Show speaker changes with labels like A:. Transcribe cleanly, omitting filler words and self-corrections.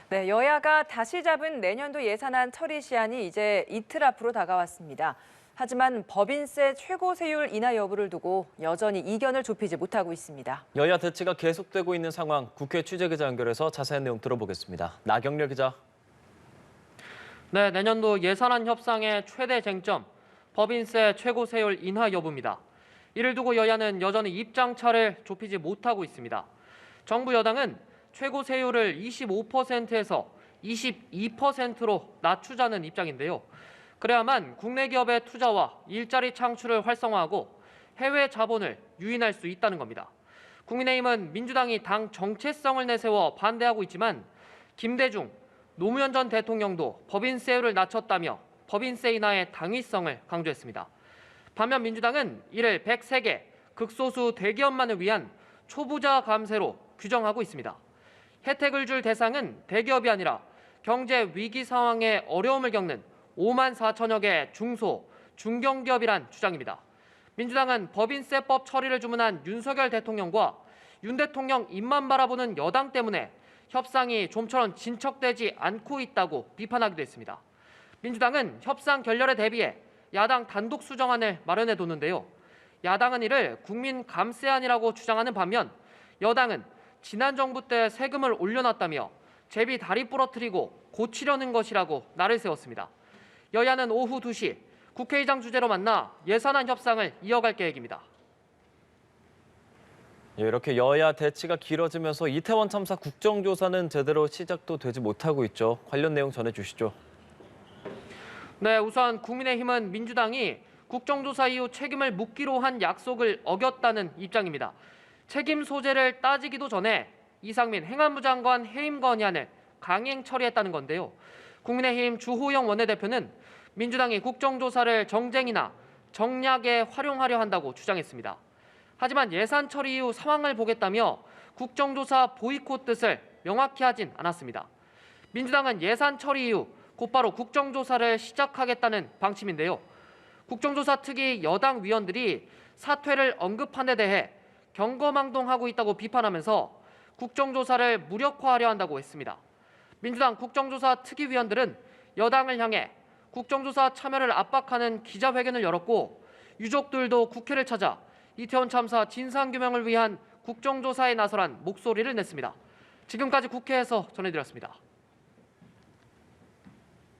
A: 네, 여야가 다시 잡은 내년도 예산안 처리 시한이 이제 이틀 앞으로 다가왔습니다. 하지만 법인세 최고 세율 인하 여부를 두고 여전히 이견을 좁히지 못하고 있습니다.
B: 여야 대치가 계속되고 있는 상황, 국회 취재기자 연결해서 자세한 내용 들어보겠습니다. 나경렬 기자.
C: 네, 내년도 예산안 협상의 최대 쟁점, 법인세 최고 세율 인하 여부입니다. 이를 두고 여야는 여전히 입장차를 좁히지 못하고 있습니다. 정부 여당은 최고 세율을 25%에서 22%로 낮추자는 입장인데요. 그래야만 국내 기업의 투자와 일자리 창출을 활성화하고 해외 자본을 유인할 수 있다는 겁니다. 국민의힘은 민주당이 당 정체성을 내세워 반대하고 있지만 김대중, 노무현 전 대통령도 법인세율을 낮췄다며 법인세 인하의 당위성을 강조했습니다. 반면 민주당은 이를 103개 극소수 대기업만을 위한 초부자 감세로 규정하고 있습니다. 혜택을 줄 대상은 대기업이 아니라 경제 위기 상황에 어려움을 겪는 5만 4천여 개 중소, 중견기업이란 주장입니다. 민주당은 법인세법 처리를 주문한 윤석열 대통령과 윤 대통령 입만 바라보는 여당 때문에 협상이 좀처럼 진척되지 않고 있다고 비판하기도 했습니다. 민주당은 협상 결렬에 대비해 야당 단독 수정안을 마련해 뒀는데요. 야당은 이를 국민 감세안이라고 주장하는 반면 여당은 지난 정부 때 세금을 올려놨다며 제비 다리 부러뜨리고 고치려는 것이라고 날을 세웠습니다. 여야는 오후 2시 국회의장 주재로 만나 예산안 협상을 이어갈 계획입니다.
B: 이렇게 여야 대치가 길어지면서 이태원 참사 국정조사는 제대로 시작도 되지 못하고 있죠. 관련 내용 전해주시죠.
C: 네, 우선 국민의힘은 민주당이 국정조사 이후 책임을 묻기로 한 약속을 어겼다는 입장입니다. 책임 소재를 따지기도 전에 이상민 행안부 장관 해임 건의안을 강행 처리했다는 건데요. 국민의힘 주호영 원내대표는 민주당이 국정조사를 정쟁이나 정략에 활용하려 한다고 주장했습니다. 하지만 예산 처리 이후 상황을 보겠다며 국정조사 보이콧 뜻을 명확히 하진 않았습니다. 민주당은 예산 처리 이후 곧바로 국정조사를 시작하겠다는 방침인데요. 국정조사 특위 여당 위원들이 사퇴를 언급한 데 대해 경거망동하고 있다고 비판하면서 국정조사를 무력화하려 한다고 했습니다. 민주당 국정조사 특위위원들은 여당을 향해 국정조사 참여를 압박하는 기자회견을 열었고 유족들도 국회를 찾아 이태원 참사 진상규명을 위한 국정조사에 나서란 목소리를 냈습니다. 지금까지 국회에서 전해드렸습니다.